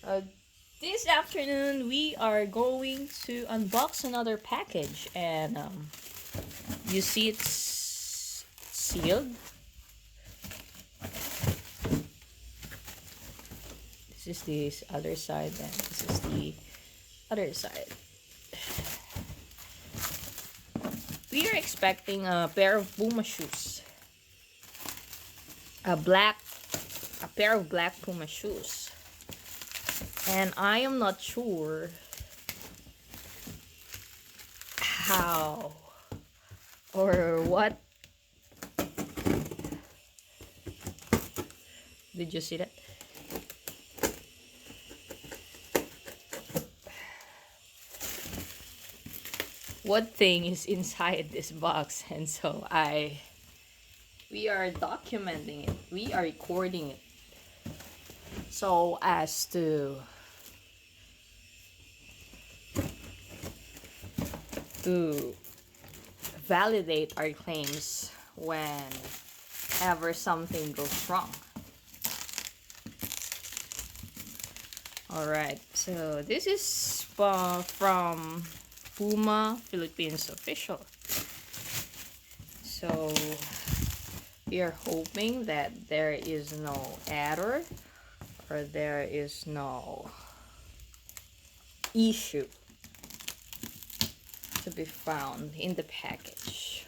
Uh, this afternoon we are going to unbox another package, and you see it's sealed. This is the other side, and this is the other side. We are expecting a pair of Puma shoes, a pair of black Puma shoes, and I am not sure how or what. Did you see that? What thing is inside this box? And so we are documenting it, we are recording it, so as to validate our claims whenever something goes wrong. Alright, so this is from Puma Philippines official. So we are hoping that there is no error or there is no issue to be found in the package,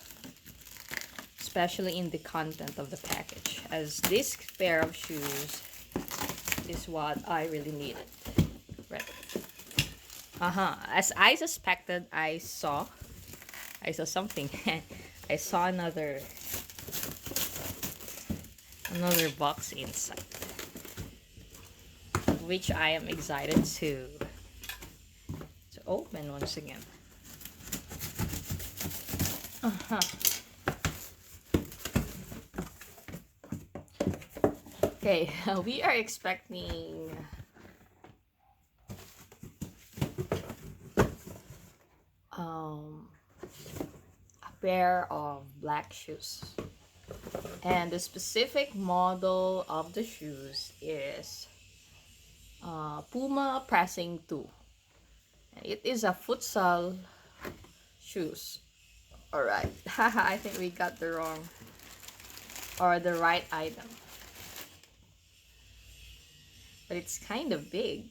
especially in the content of the package, as this pair of shoes is what I really needed. Right. As I suspected, I saw something. I saw another box inside, which I am excited to open once again. Okay, we are expecting a pair of black shoes, and the specific model of the shoes is Puma Pressing II. It is a futsal shoes. Alright, I think we got the wrong or the right item, but it's kind of big,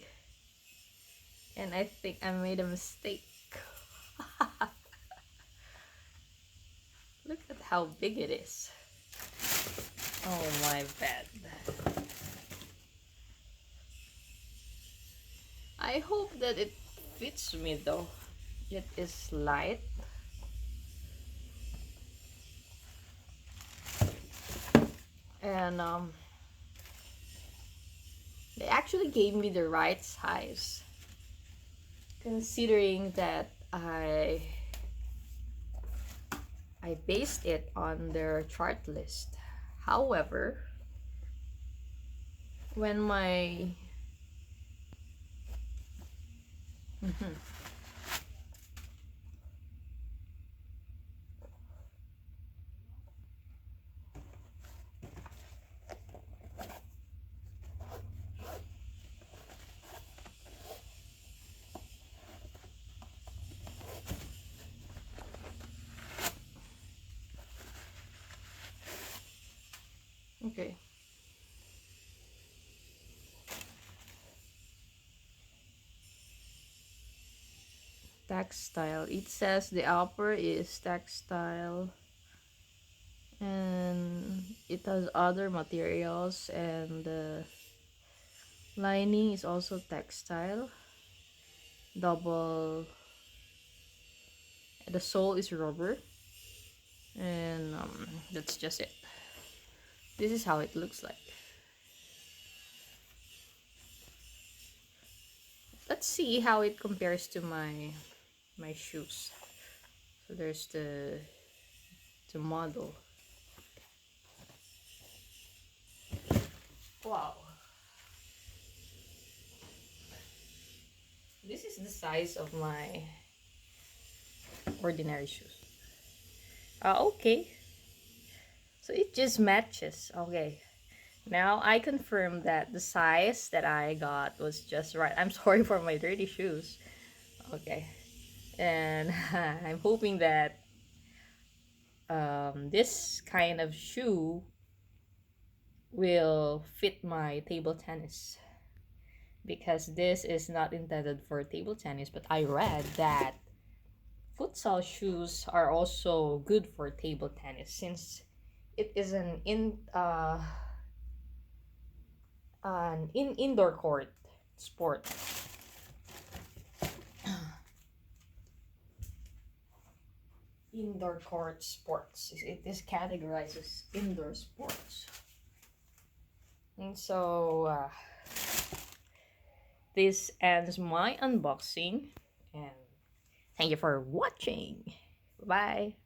and I think I made a mistake. Look at how big it is. Oh, my bad. I hope that it fits me though. It is light. And they actually gave me the right size, considering that I based it on their chart list. However, when my okay. Textile. It says the upper is textile, and it has other materials, and the lining is also textile. The sole is rubber, and that's just it. This is how it looks like. Let's see how it compares to my shoes. So there's the model. Wow. This is the size of my ordinary shoes. Okay. So it just matches. Okay. Now I confirm that the size that I got was just right. I'm sorry for my dirty shoes. Okay. And I'm hoping that this kind of shoe will fit my table tennis, because this is not intended for table tennis, but I read that futsal shoes are also good for table tennis, since it is an indoor court sport. Indoor court sports. It is categorized as indoor sports. And so this ends my unboxing, and thank you for watching. Bye.